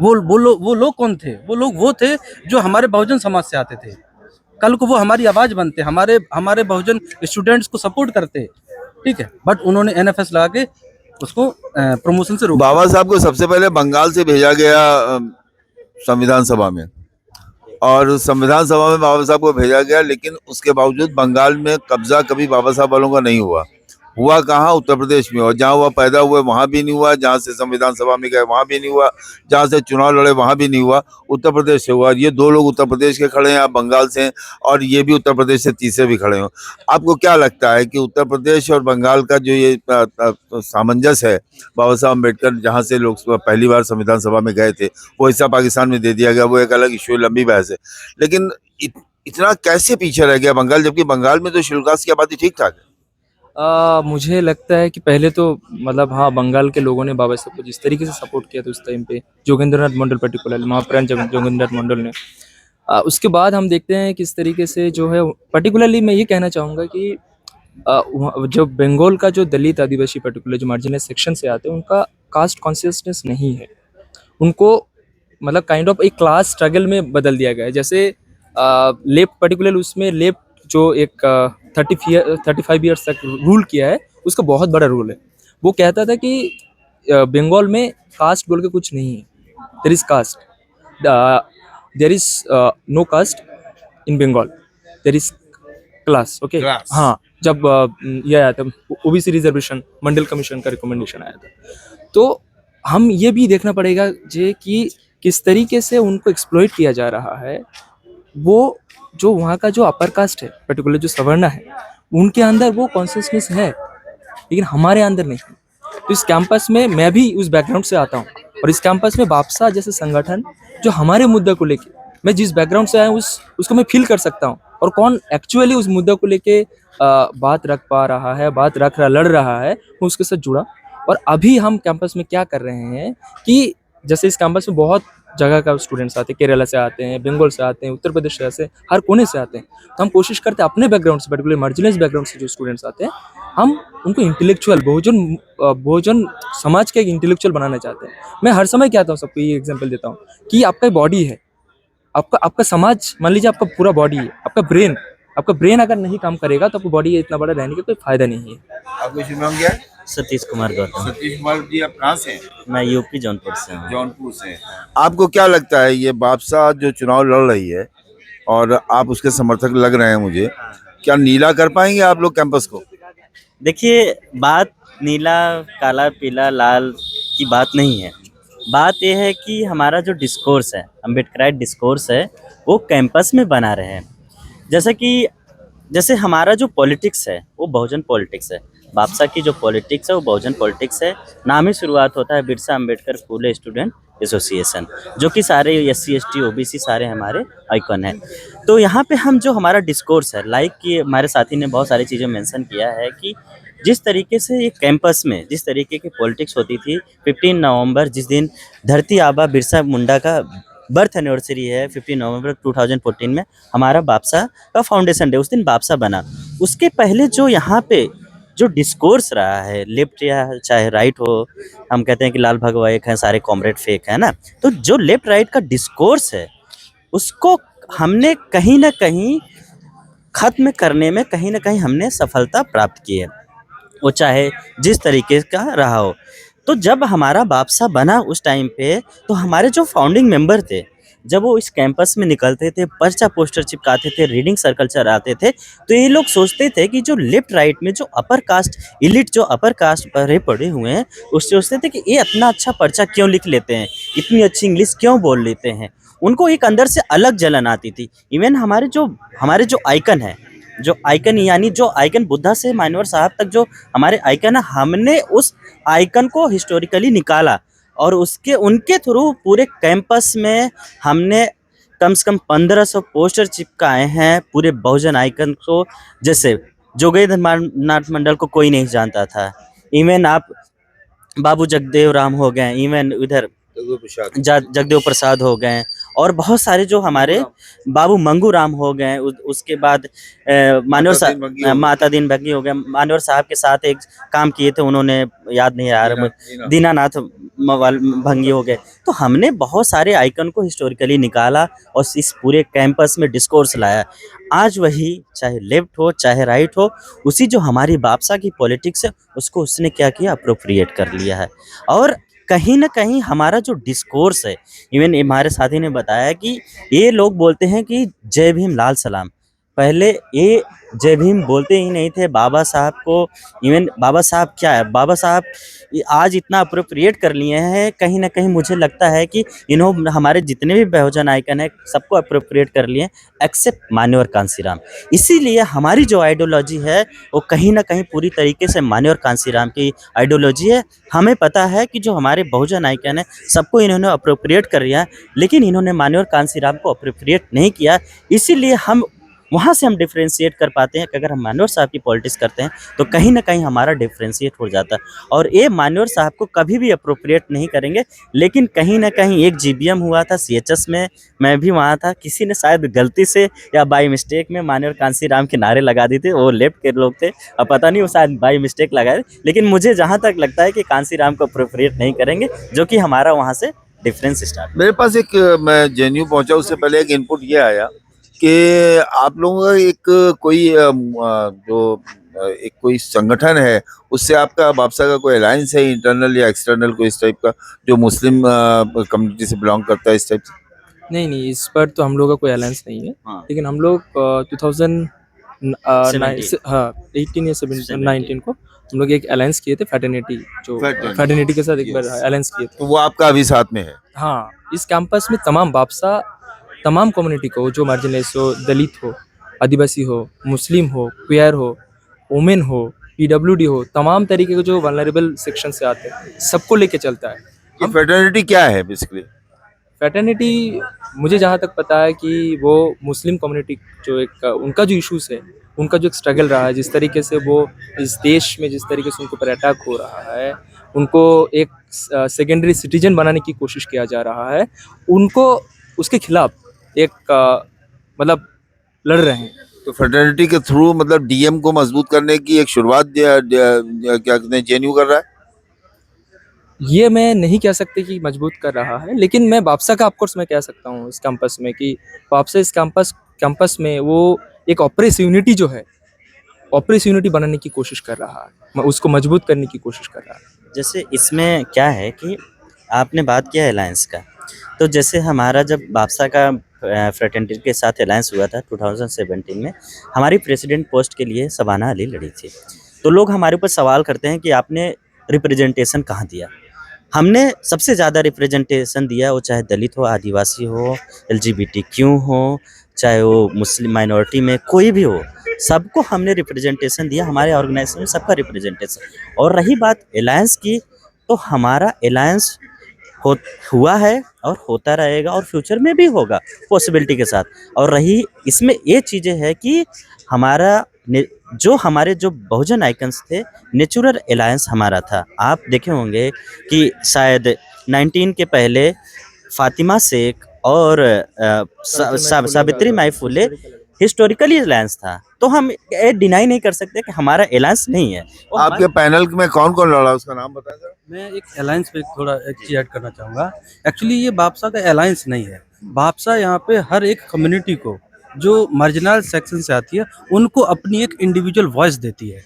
वो लोग कौन थे? वो थे जो हमारे बहुजन समाज से आते थे, कल को वो हमारी आवाज बनते, हमारे बहुजन स्टूडेंट्स को सपोर्ट करते, ठीक है, बट उन्होंने एनएफएस लगा के उसको प्रमोशन से रोक दिया। बाबा साहब को सबसे पहले बंगाल से भेजा गया संविधान सभा में, और संविधान सभा में बाबा साहब को भेजा गया, लेकिन उसके बावजूद बंगाल में कब्जा कभी बाबा साहब वालों का नहीं हुआ। हुआ कहाँ? उत्तर प्रदेश में। और जहाँ वह पैदा हुए वहाँ भी नहीं हुआ, जहाँ से संविधान सभा में गए वहाँ भी नहीं हुआ, जहाँ से चुनाव लड़े वहाँ भी नहीं हुआ, उत्तर प्रदेश से हुआ। ये दो लोग उत्तर प्रदेश के खड़े हैं, आप बंगाल से हैं, और ये भी उत्तर प्रदेश से तीसरे भी खड़े हो। आपको क्या लगता है कि उत्तर प्रदेश और बंगाल का जो ये सामंजस्य है, बाबा साहब अम्बेडकर जहाँ से लोग पहली बार संविधान सभा में गए थे वो हिस्सा पाकिस्तान में दे दिया गया, वो एक अलग इशू, लंबी बहस है, लेकिन इतना कैसे पीछे रह गया बंगाल, जबकि बंगाल में तो शेड्यूल कास्ट की आबादी ठीक ठाक है? मुझे लगता है कि पहले तो मतलब हाँ, बंगाल के लोगों ने बाबा साहब को जिस तरीके से सपोर्ट किया था उस टाइम पे, जोगेंद्रनाथ मंडल पर्टिकुलरली, महाप्राण जोगेंद्रनाथ मंडल ने, उसके बाद हम देखते हैं किस तरीके से जो है, पर्टिकुलरली मैं ये कहना चाहूँगा कि जो बंगाल का जो दलित आदिवासी पर्टिकुलर जो मार्जिनल सेक्शन से आते हैं उनका कास्ट कॉन्शियसनेस नहीं है, उनको मतलब काइंड ऑफ एक क्लास स्ट्रगल में बदल दिया गया है। जैसे लेफ्ट पर्टिकुलर, उसमें लेफ्ट जो एक 35 ईयर्स तक रूल किया है, उसका बहुत बड़ा रूल है। वो कहता था कि बंगाल में कास्ट बोल के कुछ नहीं है, there is caste, there is no caste in Bengal, there is class. Okay, हाँ, जब ये आया था ओबीसी रिजर्वेशन, मंडल कमीशन का रिकमेंडेशन आया था, तो हम ये भी देखना पड़ेगा जे कि किस तरीके से उनको एक्सप्लॉइट किया जा रहा है। वो जो वहाँ का जो अपर कास्ट है, पर्टिकुलर जो सवर्ण है, उनके अंदर वो कॉन्शियसनेस है लेकिन हमारे अंदर नहीं। तो इस कैंपस में मैं भी उस बैकग्राउंड से आता हूँ, और इस कैंपस में बापसा जैसे संगठन जो हमारे मुद्दे को लेके, मैं जिस बैकग्राउंड से आया हूँ उसको मैं फील कर सकता हूँ, और कौन एक्चुअली उस मुद्दे को लेके बात रख पा रहा है, लड़ रहा है, मैं उसके साथ जुड़ा। और अभी हम कैंपस में क्या कर रहे हैं कि जैसे इस कैंपस में बहुत जगह का स्टूडेंट्स आते हैं, केरला से आते हैं, बंगाल से आते हैं, उत्तर प्रदेश से, हर कोने से आते हैं। तो हम कोशिश करते हैं अपने बैकग्राउंड से, पर्टिकुलर मार्जिनलाइज बैकग्राउंड से जो स्टूडेंट्स आते हैं, हम उनको इंटेलेक्चुअल बहुजन समाज के एक इंटेलेक्चुअल बनाना चाहते हैं। मैं हर समय कहता हूँ, सबको ये एग्जांपल देता हूँ कि आपका बॉडी है, आपका समाज, मान लीजिए आपका पूरा बॉडी है, आपका ब्रेन अगर नहीं काम करेगा तो आपको बॉडी इतना बड़ा रहने का कोई फायदा नहीं है। आपको शुभ नाम क्या है? सतीश कुमार गौतम। सतीश कुमार जी, आप कहाँ से हैं? मैं यूपी जौनपुर से हूँ। जौनपुर से हैं। आपको क्या लगता है ये बापसा जो चुनाव लड़ रही है और आप उसके समर्थक लग रहे हैं, मुझे क्या नीला कर पाएंगे आप लोग कैंपस को? देखिए, बात नीला काला पीला लाल की बात नहीं है। बात यह है कि हमारा जो डिस्कोर्स है, अम्बेडकराइट डिस्कोर्स है, वो कैंपस में बना रहे। जैसे हमारा जो पॉलिटिक्स है वो बहुजन पॉलिटिक्स है। बापसा की जो पॉलिटिक्स है वो बहुजन पॉलिटिक्स है। नाम ही शुरुआत होता है बिरसा अम्बेडकर फूले स्टूडेंट एसोसिएशन, जो कि सारे SC ST OBC सारे हमारे आइकन हैं। तो यहाँ पे हम जो हमारा डिस्कोर्स है, लाइक कि हमारे साथी ने बहुत सारी चीज़ें मेंशन किया है कि जिस तरीके से ये कैंपस में जिस तरीके की पॉलिटिक्स होती थी, 15 नवंबर जिस दिन धरती आबा बिरसा मुंडा का बर्थ एनिवर्सरी है, 15 नवंबर 2014 में हमारा बापसा का फाउंडेशन डे, उस दिन बापसा बना। उसके पहले जो यहाँ पे जो डिस्कोर्स रहा है, लेफ्ट या चाहे राइट हो, हम कहते हैं कि लाल भगवा एक है, सारे कॉमरेड फेक है ना, तो जो लेफ्ट राइट का डिस्कोर्स है उसको हमने कहीं ना कहीं खत्म करने में कहीं ना कहीं हमने सफलता प्राप्त की है, वो चाहे जिस तरीके का रहा हो। तो जब हमारा बापसा बना उस टाइम पे, तो हमारे जो फाउंडिंग मेंबर थे, जब वो इस कैंपस में निकलते थे, पर्चा पोस्टर चिपकाते थे, रीडिंग सर्कल चलाते थे, तो ये लोग सोचते थे कि जो लेफ्ट राइट में जो अपर कास्ट इलिट जो अपर कास्ट पर पड़े हुए हैं, उससे सोचते थे कि ये इतना अच्छा पर्चा क्यों लिख लेते हैं, इतनी अच्छी इंग्लिश क्यों बोल लेते हैं। उनको एक अंदर से अलग जलन आती थी। इवन हमारे जो आइकन है, जो आइकन यानी जो आइकन बुद्धा से मानवर साहब तक जो हमारे आइकन है, हमने उस आइकन को हिस्टोरिकली निकाला और उनके थ्रू पूरे कैंपस में हमने कम से कम 1500 पोस्टर चिपकाए हैं पूरे बहुजन आइकन को। जैसे जोगेंद्र नाथ मंडल को कोई नहीं जानता था, इवन आप बाबू जगदेव राम हो गए, इवन इधर जगदेव प्रसाद हो गए, और बहुत सारे जो हमारे बाबू मंगू राम हो गए, उसके बाद मानवर साहब माता दीन भंगी हो गए। मानवर साहब के साथ एक काम किए थे, उन्होंने याद नहीं आ रहा, दीनानाथ भंगी हो गए। तो हमने बहुत सारे आइकन को हिस्टोरिकली निकाला और इस पूरे कैंपस में डिस्कोर्स लाया। आज वही चाहे लेफ्ट हो चाहे राइट हो, उसी जो हमारी बापसा की पॉलिटिक्स है उसको उसने क्या किया, अप्रोप्रिएट कर लिया है। और कहीं ना कहीं हमारा जो डिस्कोर्स है, इवन हमारे साथी ने बताया कि ये लोग बोलते हैं कि जय भीम लाल सलाम, पहले ये जय भीम बोलते ही नहीं थे। बाबा साहब को, इवन बाबा साहब क्या है, बाबा साहब आज इतना अप्रोप्रिएट कर लिए हैं, कहीं ना कहीं मुझे लगता है कि इन्होंने हमारे जितने भी बहुजन आइकन है सबको अप्रोप्रिएट कर लिए एक्सेप्ट मान्यवर कांसीराम। इसीलिए हमारी जो आइडियोलॉजी है वो कहीं ना कहीं पूरी तरीके से मान्यवर कांसीराम की आइडियोलॉजी है। हमें पता है कि जो हमारे बहुजन आइकन है सबको इन्होंने अप्रोप्रिएट कर लिया, लेकिन इन्होंने मान्यवर कांसीराम को अप्रोप्रिएट नहीं किया। इसीलिए हम वहाँ से हम डिफ्रेंशिएट कर पाते हैं कि अगर हम मान्यवर साहब की पॉलिटिक्स करते हैं तो कहीं ना कहीं हमारा डिफ्रेंशिएट हो जाता है। और ये मान्यवर साहब को कभी भी अप्रोप्रिएट नहीं करेंगे, लेकिन कहीं ना कहीं एक GBM हुआ था CHS में, मैं भी वहाँ था, किसी ने शायद गलती से या बाई मिस्टेक में मान्यवर कांसीराम के नारे लगा दिए थे, वो लेफ्ट के लोग थे, अब पता नहीं वो शायद बाई मिस्टेक लगाए, लेकिन मुझे जहाँ तक लगता है कि कांसीराम को अप्रोप्रिएट नहीं करेंगे, जो कि हमारा वहाँ से डिफरेंस स्टार्ट। मेरे पास एक, मैं JNU पहुंचा उससे पहले एक इनपुट ये आया कि आप लोगों का एक कोई संगठन है, उससे आपका बापसा का कोई अलायंस है, इंटरनल या एक्सटर्नल, कोई इस टाइप का, जो मुस्लिम कम्युनिटी से बिलोंग करता है, इस टाइप से? नहीं, इस पर तो हम लोग का कोई अलायंस नहीं है। हाँ। लेकिन हम लोग 2018 या 19 को हम लोग एक अलायंस किए थे, फैटर्निटी के साथ एक बार अलायंस किए थे। तो वो आपका अभी साथ में है? हाँ, इस कैंपस में तमाम बापसा तमाम कम्युनिटी को, जो मार्जिनलाइज हो, दलित हो, आदिवासी हो, मुस्लिम हो, क्वेयर हो, वुमेन हो, पीडब्ल्यूडी हो, तमाम तरीके के जो वल्नरेबल सेक्शन से आते हैं सबको लेके चलता है। ये फेटर्निटी क्या है बेसिकली? फैटर्निटी मुझे जहाँ तक पता है कि वो मुस्लिम कम्युनिटी जो एक उनका जो इश्यूज़ है, उनका जो एक स्ट्रगल रहा है, जिस तरीके से वो इस देश में जिस तरीके से उनके ऊपर अटैक हो रहा है, उनको एक सेकेंडरी सिटीजन बनाने की कोशिश किया जा रहा है, उनको उसके खिलाफ एक मतलब लड़ रहे हैं। तो फेटर्निटी के थ्रू मतलब डीएम को मजबूत करने की एक शुरुआत क्या कहते हैं जेएनयू कर रहा है? ये मैं नहीं कह सकते कि मजबूत कर रहा है, लेकिन मैं बापसा का ऑफकोर्स मैं कह सकता हूँ इस कैंपस में कि बापसा इस कैंपस में वो एक ऑपरेस यूनिटी जो है, ऑपरेस यूनिटी बनाने की कोशिश कर रहा है, उसको मजबूत करने की कोशिश कर रहा है। जैसे इसमें क्या है कि आपने बात किया अलायंस का, तो जैसे हमारा जब बापसा का फ्रेटर्निटी के साथ अलायंस हुआ था 2017 में, हमारी प्रेसिडेंट पोस्ट के लिए शबाना अली लड़ी थी। तो लोग हमारे ऊपर सवाल करते हैं कि आपने रिप्रेजेंटेशन कहाँ दिया। हमने सबसे ज़्यादा रिप्रेजेंटेशन दिया, वो चाहे दलित हो, आदिवासी हो, LGBTQ हो, चाहे वो मुस्लिम माइनॉरिटी में कोई भी हो, सबको हमने रिप्रेजेंटेशन दिया। हमारे ऑर्गेनाइजेशन में सबका रिप्रेजेंटेशन। और रही बात अलायंस की, तो हमारा अलायंस हुआ है और होता रहेगा और फ्यूचर में भी होगा पॉसिबिलिटी के साथ। और रही इसमें ये चीज़ें हैं कि हमारे जो बहुजन आइकन्स थे, नेचुरल अलायंस हमारा था। आप देखे होंगे कि शायद 19 के पहले फातिमा शेख और सावित्री माई फुले हिस्टोरिकली अलायंस था। तो हम ये डिनाई नहीं कर सकते कि हमारा अलायंस नहीं है। आपके पैनल में कौन कौन लड़ा उसका नाम बताएं जरा। मैं एक अलायंस पे थोड़ा एक चीज ऐड करना चाहूँगा। एक्चुअली ये बापसा का अलायंस नहीं है। बापसा यहाँ पे हर एक कम्युनिटी को जो मार्जिनल सेक्शन से आती है, उनको अपनी एक इंडिविजुअल वॉइस देती है।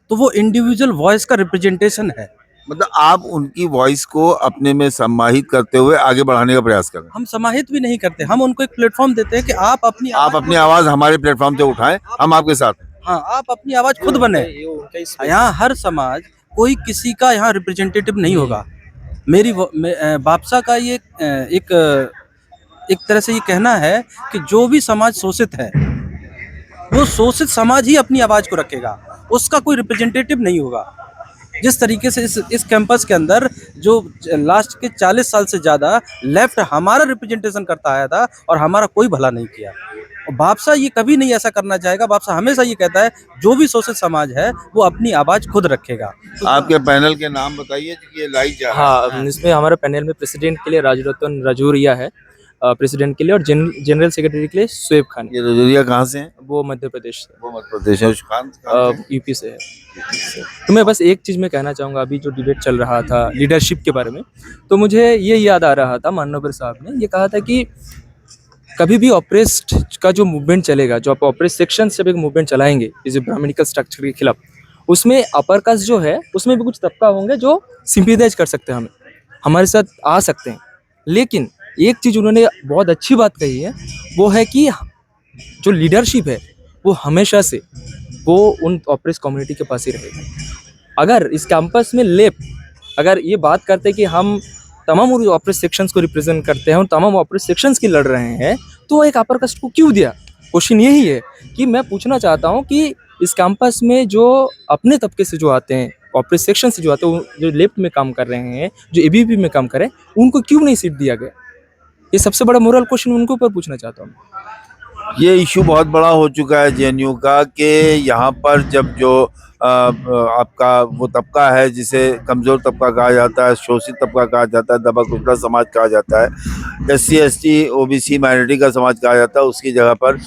तो वो इंडिविजुअल वॉइस का रिप्रेजेंटेशन है। मतलब आप उनकी वॉइस को अपने में समाहित करते हुए आगे बढ़ाने का प्रयास कर रहे हैं। हम समाहित भी नहीं करते, हम उनको एक प्लेटफॉर्म देते हैं कि आप अपनी आवाज हमारे प्लेटफॉर्म से उठाएं, हम आपके साथ हैं। हाँ, आप अपनी आवाज खुद बने। यहाँ हर समाज, कोई किसी का यहाँ रिप्रेजेंटेटिव नहीं होगा। बापसा का ये एक तरह से ये कहना है कि जो भी समाज शोषित है, वो शोषित समाज ही अपनी आवाज को रखेगा, उसका कोई रिप्रेजेंटेटिव नहीं होगा। जिस तरीके से इस कैंपस के अंदर जो लास्ट के 40 साल से ज़्यादा लेफ्ट हमारा रिप्रेजेंटेशन करता आया था और हमारा कोई भला नहीं किया। और बापसा ये कभी नहीं ऐसा करना चाहेगा। बापसा हमेशा ये कहता है जो भी शोषित समाज है वो अपनी आवाज़ खुद रखेगा। आपके पैनल के नाम बताइए कि ये लाइव जा रहा है। हाँ, इसमें हमारे पैनल में प्रेसिडेंट के लिए राजरतन राजौरिया है, प्रेसिडेंट के लिए, और जनरल सेक्रेटरी के लिए शोएब खान। ये रजौरिया कहाँ से हैं? वो मध्य प्रदेश से, वो मध्य प्रदेश है। खान कहाँ से? यूपी से है। तो मैं बस एक चीज़ मैं कहना चाहूँगा, अभी जो डिबेट चल रहा था लीडरशिप के बारे में, तो मुझे ये याद आ रहा था, माननीय साहब ने ये कहा था कि कभी भी ऑपरेस्ड का जो मूवमेंट चलेगा, जो आप ऑपरेस्ट सेक्शन से भी मूवमेंट चलाएंगे इस ब्राह्मणिकल स्ट्रक्चर के खिलाफ, उसमें अपर कास्ट जो है उसमें भी कुछ तबका होंगे जो सिंपैथाइज कर सकते हैं, हमारे साथ आ सकते हैं। लेकिन एक चीज़ उन्होंने बहुत अच्छी बात कही है, वो है कि जो लीडरशिप है वो हमेशा से वो उन ऑपरेस कम्युनिटी के पास ही रहेगी। अगर इस कैंपस में अगर ये बात करते हैं कि हम तमाम ऑपरेस सेक्शंस को रिप्रेजेंट करते हैं और तमाम ऑपरेस सेक्शंस की लड़ रहे हैं, तो एक अपर कास्ट को क्यों दिया? क्वेश्चन यही है कि मैं पूछना चाहता हूँ कि इस कैंपस में जो अपने तबके से जो आते हैं, ऑपरेस सेक्शन से जो आते हैं, जो लेफ्ट में काम कर रहे हैं, जो ABP में काम कर रहे हैं, उनको क्यों नहीं सीट दिया गया? ये सबसे बड़ा मोरल क्वेश्चन उनके ऊपर पूछना चाहता हूँ। ये इशू बहुत बड़ा हो चुका है जेएनयू का कि यहाँ पर जब जो आपका वो तबका है जिसे कमज़ोर तबका कहा जाता है, शोषित तबका कहा जाता है, दबा कुचला समाज कहा जाता है, SC ST OBC माइनॉरिटी का समाज कहा जाता है, उसकी जगह पर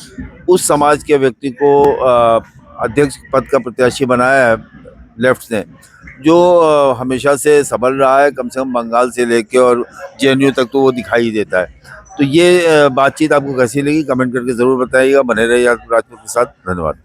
उस समाज के व्यक्ति को अध्यक्ष पद का प्रत्याशी बनाया है लेफ्ट ने, जो हमेशा से सबल रहा है, कम से कम बंगाल से लेके और जेएनयू तक तो वो दिखाई देता है। तो ये बातचीत आपको कैसी लगी कमेंट करके ज़रूर बताइएगा। बने रहिए राजपूत के साथ। धन्यवाद।